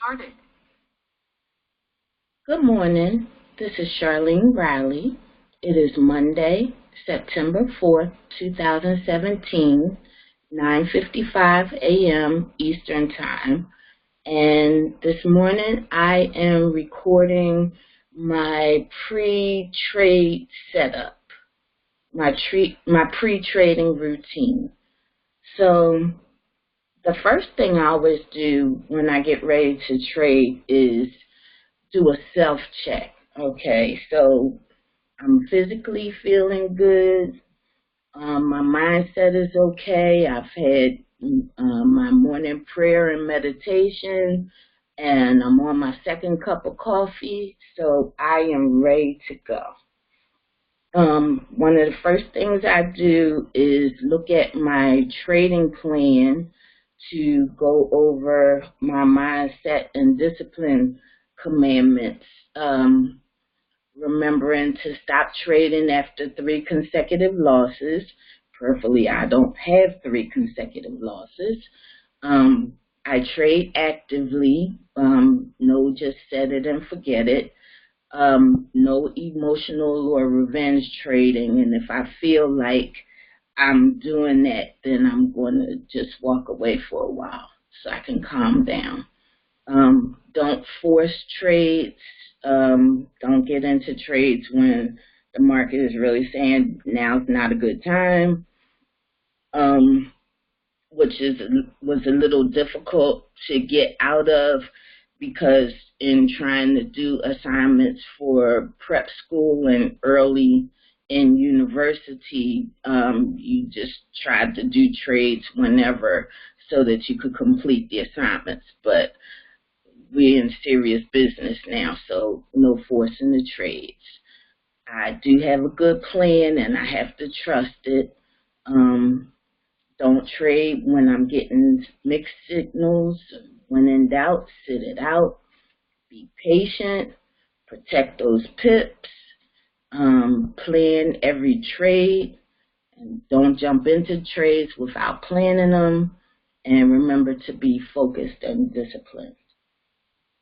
started. Good morning. This is Charlene Riley. It is Monday, September 4th, 2017, 9:55 a.m. Eastern Time. And this morning I am recording my pre-trade setup, my pre-trading routine. So the first thing I always do when I get ready to trade is do a self-check. Okay, so I'm physically feeling good. My mindset is okay. I've had my morning prayer and meditation, and I'm on my second cup of coffee, so I am ready to go. One of the first things I do is look at my trading plan to go over my mindset and discipline commandments. Remembering to stop trading after 3 consecutive losses. Preferably, I don't have 3 consecutive losses. I trade actively. No, just set it and forget it. No emotional or revenge trading. And if I feel like I'm doing that, then I'm going to just walk away for a while so I can calm down. Don't force trades. Don't get into trades when the market is really saying now's not a good time, which was a little difficult to get out of, because in trying to do assignments for prep school and early in university, you just tried to do trades whenever so that you could complete the assignments. But we're in serious business now, so no forcing the trades. I do have a good plan, and I have to trust it. Don't trade when I'm getting mixed signals. When in doubt, sit it out. Be patient. Protect those pips. Plan every trade. And don't jump into trades without planning them. And remember to be focused and disciplined.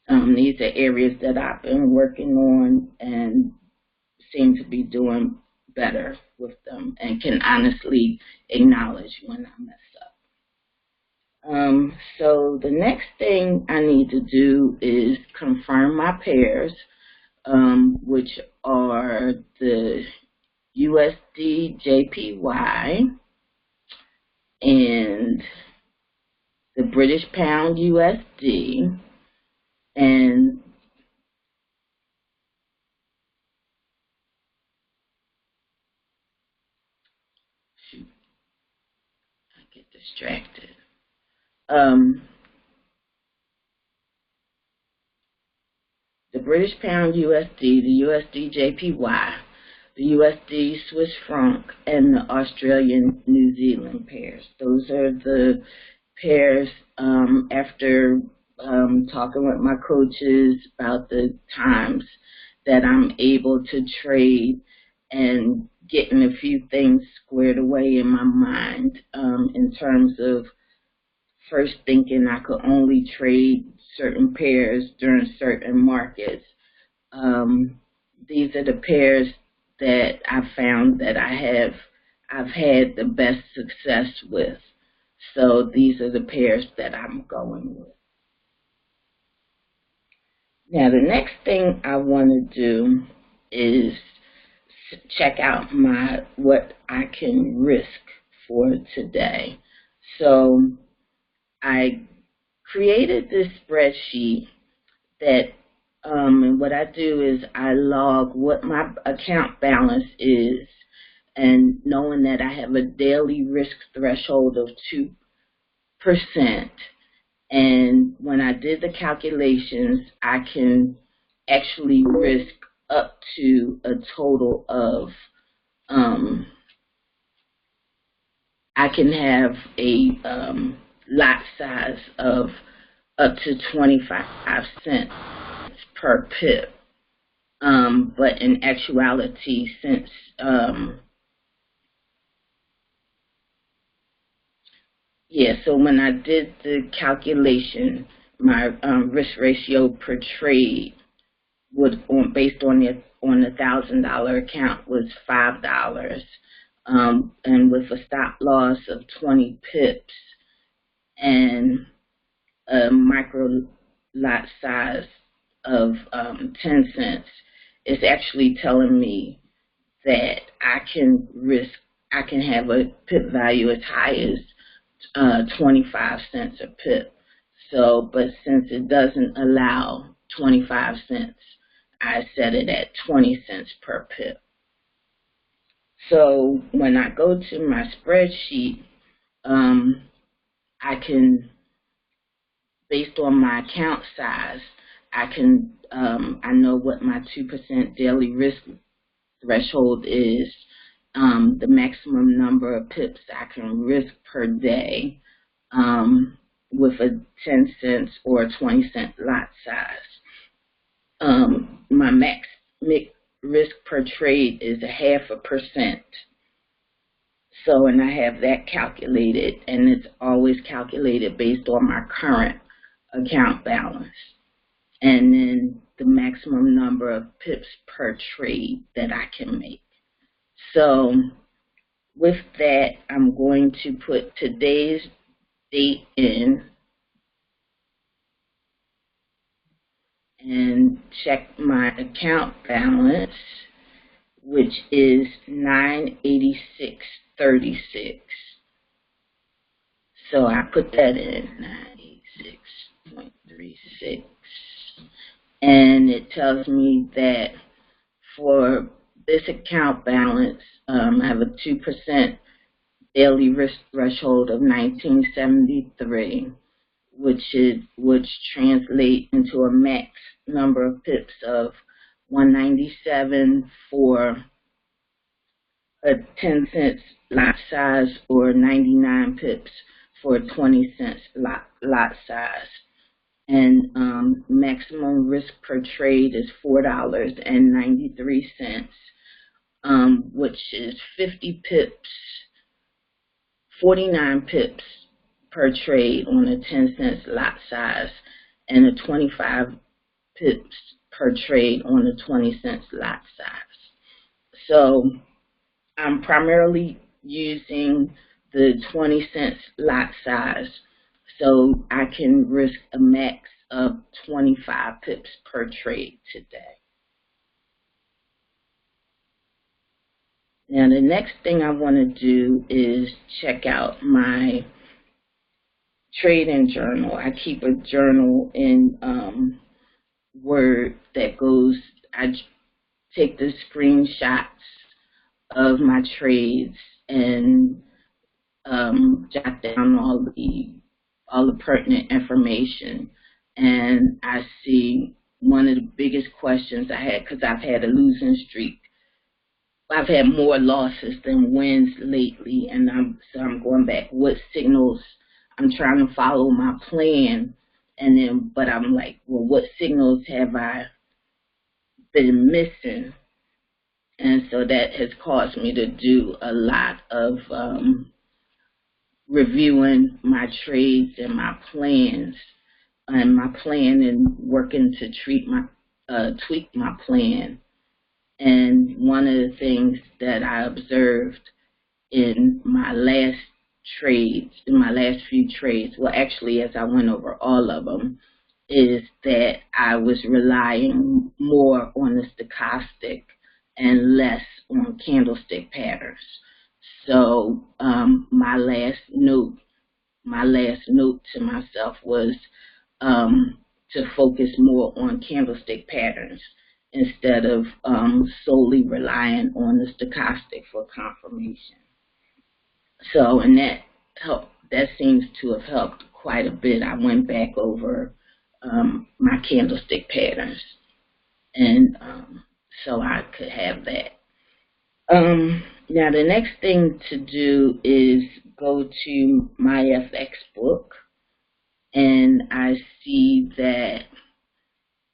These are areas that I've been working on and seem to be doing better with them, and can honestly acknowledge when I mess up. So the next thing I need to do is confirm my pairs, which are the USD JPY and the British Pound USD. And I get distracted. The British Pound USD, the USD JPY, the USD Swiss franc, and the Australian New Zealand pairs. Those are the pairs after talking with my coaches about the times that I'm able to trade and getting a few things squared away in my mind, in terms of first thinking I could only trade certain pairs during certain markets. These are the pairs that I found that I've had the best success with. So these are the pairs that I'm going with. Now the next thing I want to do is check out what I can risk for today. So I created this spreadsheet that, and what I do is I log what my account balance is, and knowing that I have a daily risk threshold of 2%. And when I did the calculations, I can actually risk up to a total of, I can have a lot size of up to 25 cents per pip. But in actuality, since so when I did the calculation, my risk ratio per trade would, based on the $1,000 account, was $5, and with a stop loss of 20 pips and a micro lot size of 10 cents, it's actually telling me that I can have a pip value as high as 25 cents a pip. So, but since it doesn't allow 25 cents, I set it at 20 cents per pip. So when I go to my spreadsheet, I can, based on my account size, I know what my 2% daily risk threshold is, the maximum number of pips I can risk per day, with a 10 cents or a 20 cent lot size. My max risk per trade is 0.5%. So, and I have that calculated, and it's always calculated based on my current account balance. And then the maximum number of pips per trade that I can make. So with that, I'm going to put today's date in and check my account balance, which is $986.36. So I put that in, 986.36. And it tells me that for this account balance, I have a 2% daily risk threshold of 1973, which translate into a max number of pips of 197 for a 10 cents lot size, or 99 pips for a 20 cents lot size. And maximum risk per trade is $4.93, which is 50 pips, 49 pips per trade on a 10 cents lot size, and a 25 pips per trade on a 20 cents lot size. So I'm primarily using the 20 cents lot size, so I can risk a max of 25 pips per trade today. Now the next thing I want to do is check out my trading journal. I keep a journal in Word that goes, I take the screenshots of my trades and jot down all the pertinent information. And I see one of the biggest questions I had, because I've had a losing streak. I've had more losses than wins lately, and so I'm going back. What signals? I'm trying to follow my plan, but I'm like, well, what signals have I been missing? And so that has caused me to do a lot of reviewing my trades and my plans, and working to tweak my plan. And one of the things that I observed in my last few trades, well, actually, as I went over all of them, is that I was relying more on the stochastic and less on candlestick patterns. So my last note to myself was to focus more on candlestick patterns instead of solely relying on the stochastic for confirmation. So, and that seems to have helped quite a bit. I went back over my candlestick patterns, and so I could have that. Now the next thing to do is go to my FX book, and I see that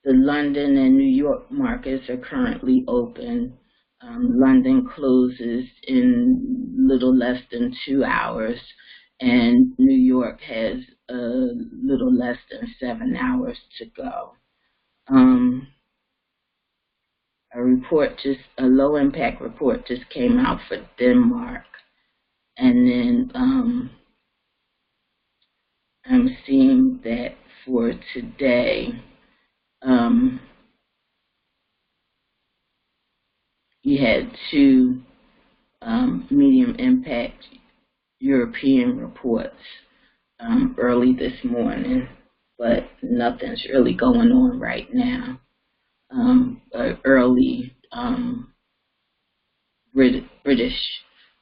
the London and New York markets are currently open. London closes in little less than 2 hours, and New York has a little less than 7 hours to go. A low impact report just came out for Denmark, and then I'm seeing that for today, you had two medium impact European reports early this morning, but nothing's really going on right now. Early British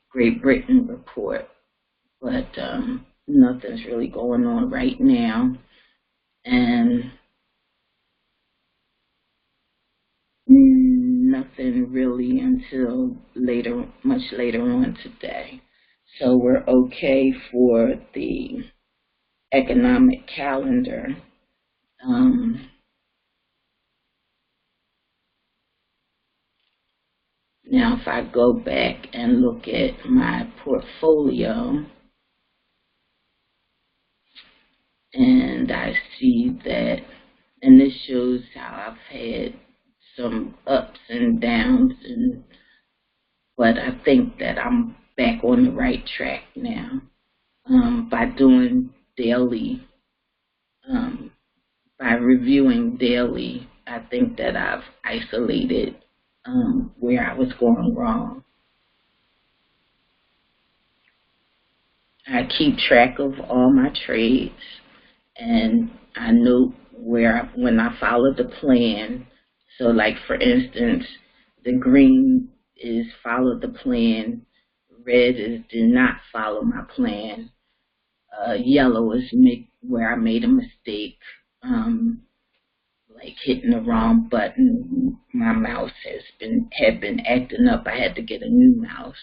Great Britain report, but nothing's really going on right now, and nothing really until much later on today. So we're okay for the economic calendar. Now, if I go back and look at my portfolio, and I see that, and this shows how I've had some ups and downs, but I think that I'm back on the right track now by doing daily, by reviewing daily. I think that I've isolated where I was going wrong. I keep track of all my trades, and I know when I follow the plan. So, like for instance, the green is follow the plan, red is do not follow my plan, yellow is where I made a mistake, like hitting the wrong button. My mouse had been acting up. I had to get a new mouse.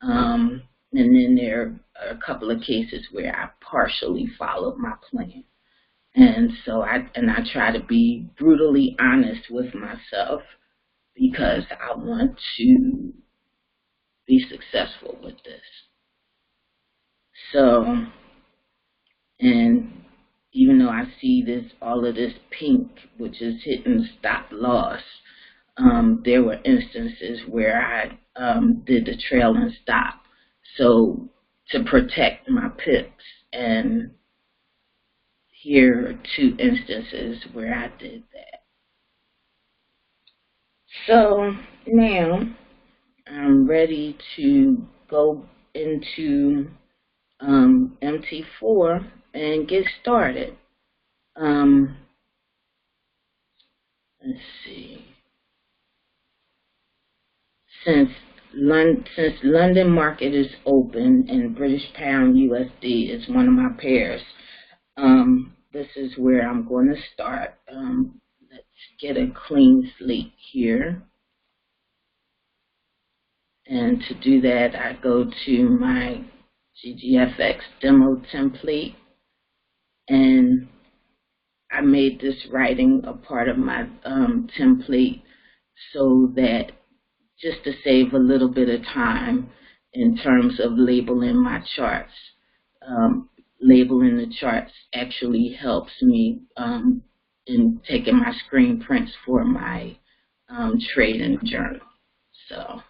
And then there are a couple of cases where I partially followed my plan. And so I try to be brutally honest with myself because I want to be successful with this. So, and even though I see all of this pink, which is hitting stop loss, there were instances where I did the trail and stop. So to protect my pips, and here are two instances where I did that. So now I'm ready to go into MT4 and get started. Let's see. Since London market is open and British Pound USD is one of my pairs, this is where I'm going to start. Let's get a clean slate here. And to do that, I go to my GGFX demo template, and I made this writing a part of my template so that just to save a little bit of time in terms of labeling my charts. Labeling the charts actually helps me in taking my screen prints for my trading journal. So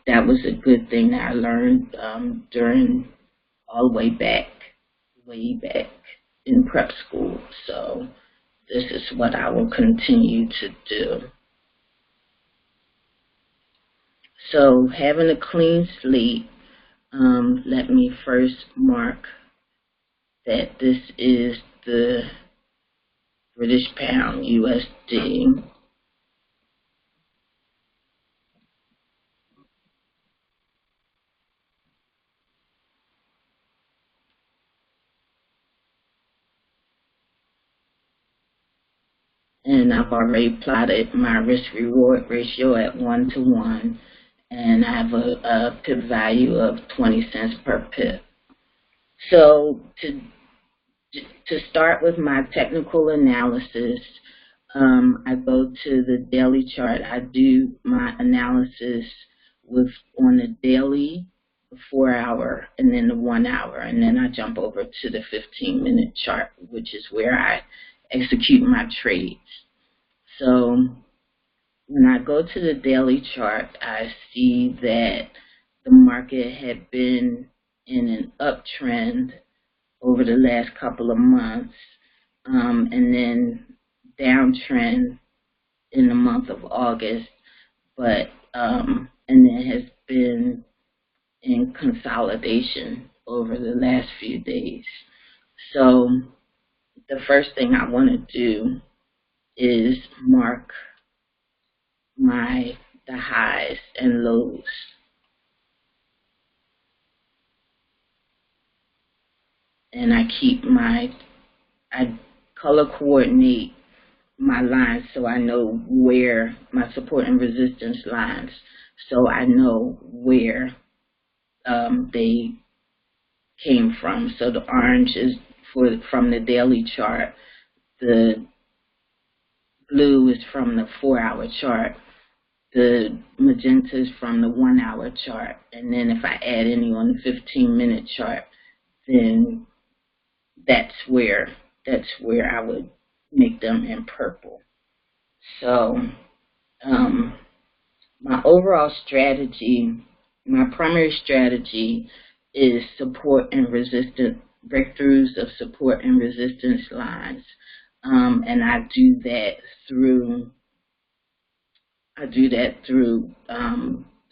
that was a good thing that I learned during all the way back in prep school. So this is what I will continue to do. So having a clean slate, let me first mark that this is the British Pound USD. And I've already plotted my risk-reward ratio at 1:1, and I have a pip value of 20 cents per pip. So to start with my technical analysis, I go to the daily chart. I do my analysis on the daily the 4-hour, and then the 1-hour, and then I jump over to the 15-minute chart, which is where I execute my trades. So when I go to the daily chart, I see that the market had been in an uptrend over the last couple of months, and then downtrend in the month of August, but and then has been in consolidation over the last few days. So the first thing I want to do is mark the highs and lows. And I color coordinate my lines so I know where my support and resistance lines, so I know where they came from. So the orange is from the daily chart, the blue is from the 4-hour chart, the magenta is from the 1-hour chart, and then if I add any on the 15-minute chart, then that's where I would make them in purple. So my overall strategy, my primary strategy is support and resistance, breakthroughs of support and resistance lines. And I do that through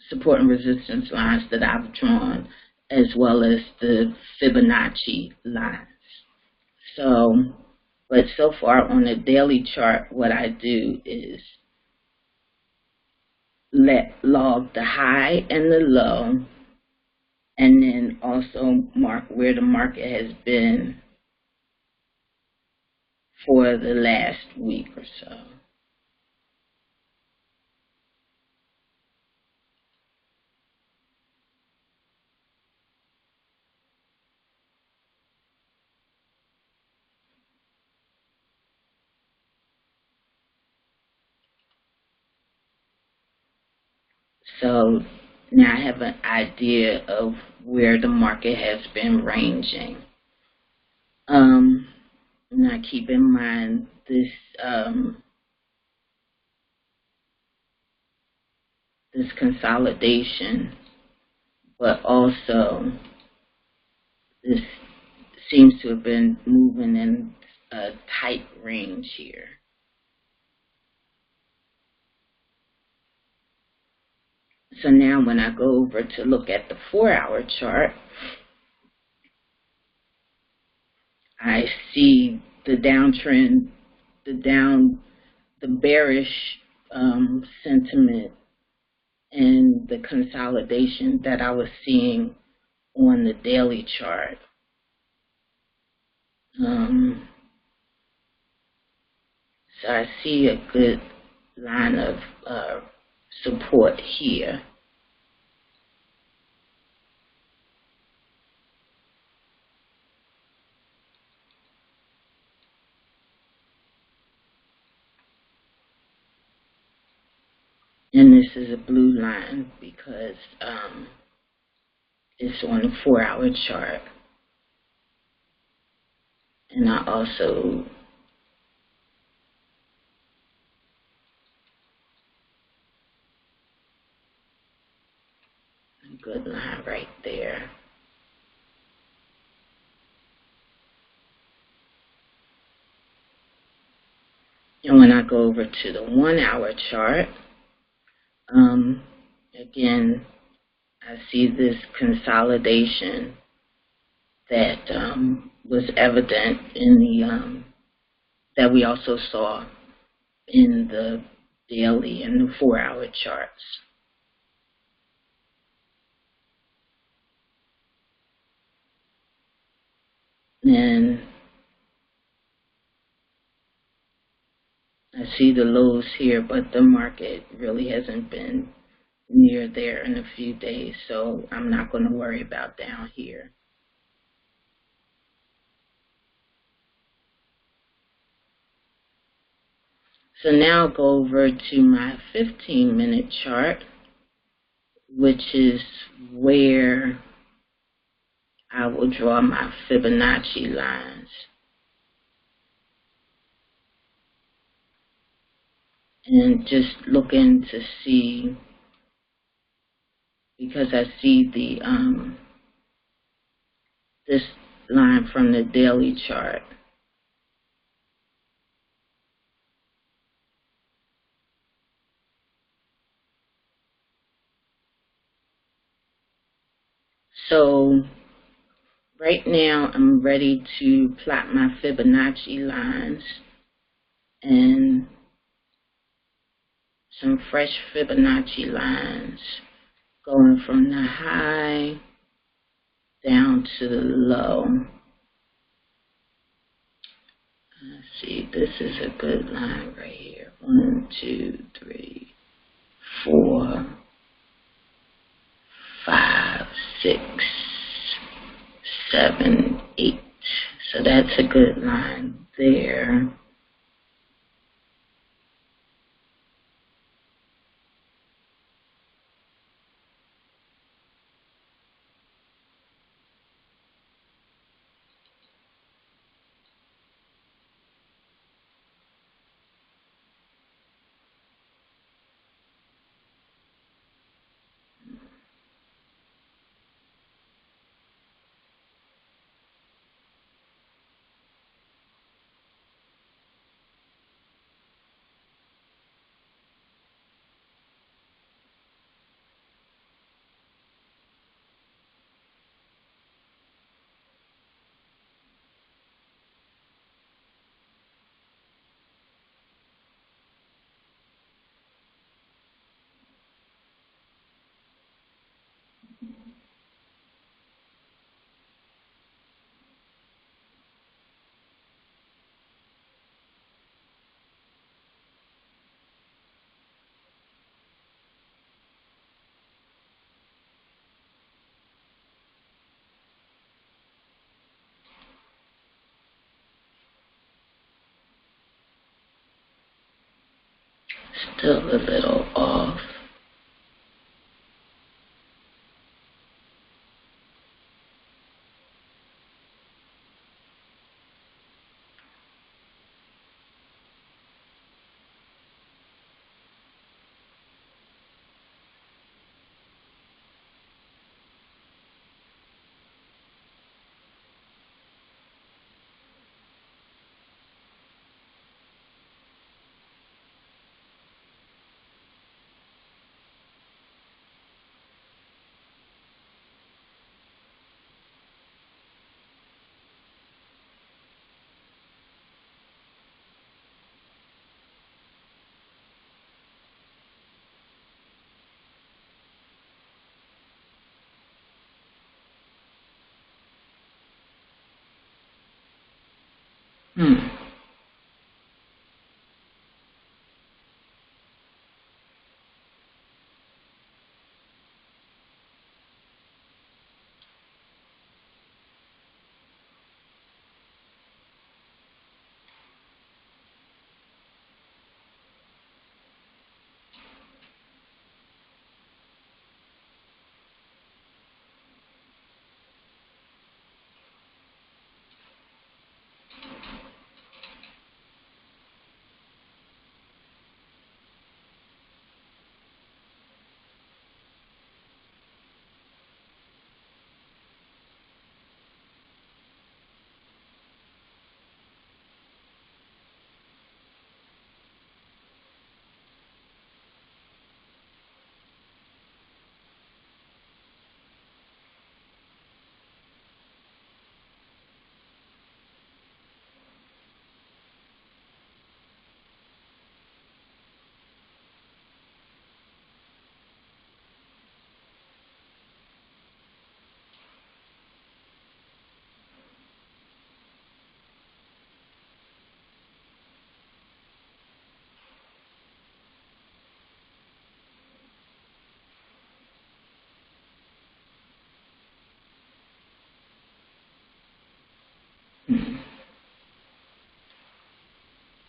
support and resistance lines that I've drawn, as well as the Fibonacci lines. So, but so far on the daily chart, what I do is log the high and the low, and then also mark where the market has been for the last week or so. So now I have an idea of where the market has been ranging. Now keep in mind this this consolidation, but also this seems to have been moving in a tight range here. So now when I go over to look at the 4-hour chart, I see the downtrend, the bearish sentiment and the consolidation that I was seeing on the daily chart. So I see a good line of support here. And this is a blue line because it's on the 4-hour chart. And I also a good line right there. And when I go over to the 1-hour chart, again, I see this consolidation that was evident in the that we also saw in the daily and the 4-hour charts. And I see the lows here, but the market really hasn't been near there in a few days, so I'm not going to worry about down here. So now I'll go over to my 15-minute chart, which is where I will draw my Fibonacci lines. And just looking to see, because I see the this line from the daily chart. So right now I'm ready to plot my Fibonacci lines and some fresh Fibonacci lines going from the high down to the low. Let's see, this is a good line right here. 1, 2, 3, 4, 5, 6, 7, 8. So that's a good line there. Still a little off.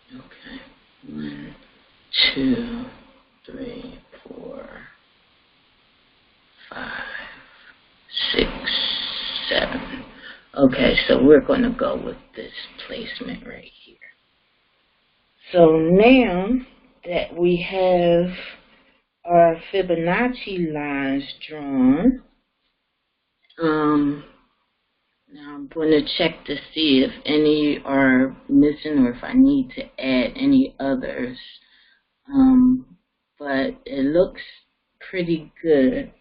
Okay. 1, 2, 3, 4, so we're going to go with this placement right here. So now that we have our Fibonacci lines drawn, now I'm going to check to see if any are missing or if I need to add any others. But it looks pretty good.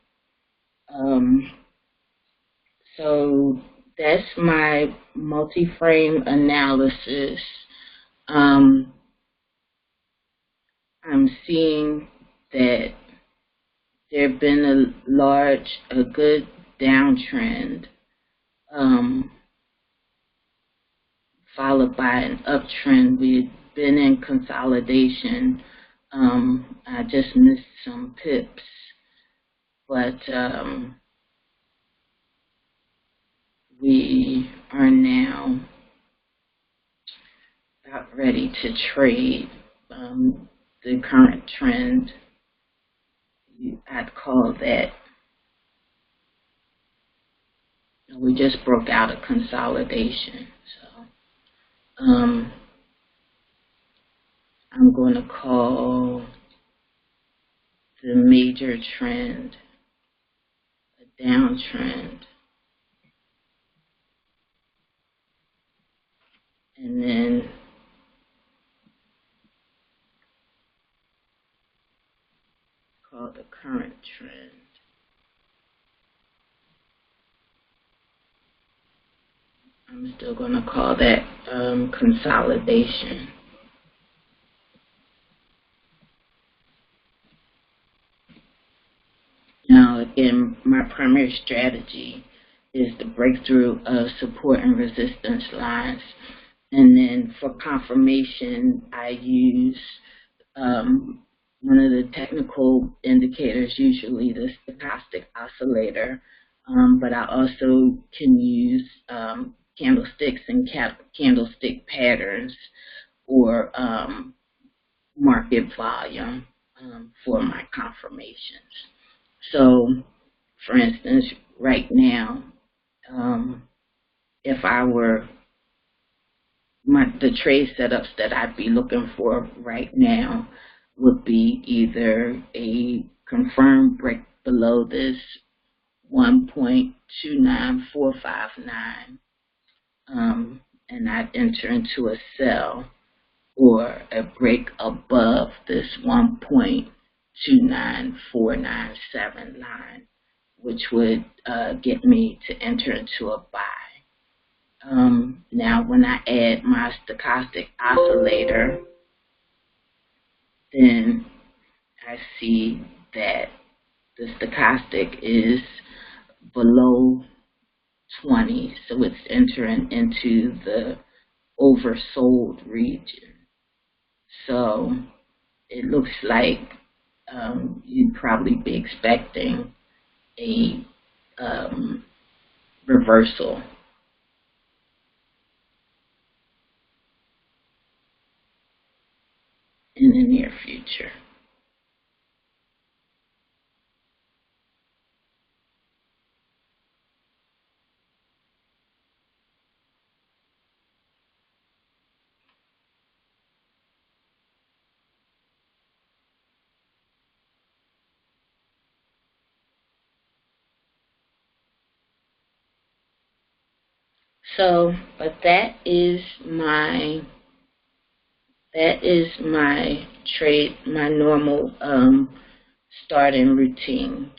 So that's my multi-frame analysis. I'm seeing that there have been a good downtrend, followed by an uptrend. We've been in consolidation. I just missed some pips, but we are now about ready to trade the current trend. I'd call that. We just broke out of consolidation, so I'm going to call the major trend a downtrend, and then call the current trend I'm still going to call that consolidation. Now, again, my primary strategy is the breakthrough of support and resistance lines. And then for confirmation, I use one of the technical indicators, usually the stochastic oscillator, but I also can use candlesticks and candlestick patterns or market volume for my confirmations. So, for instance, right now, if I were the trade setups that I'd be looking for right now would be either a confirmed break below this 1.29459, and I'd enter into a sell, or a break above this 1.29497 line, which would get me to enter into a buy. Now, when I add my stochastic oscillator, then I see that the stochastic is below 20, so it's entering into the oversold region. So it looks like you'd probably be expecting a reversal in the near future. So, but that is my trade, my normal starting routine.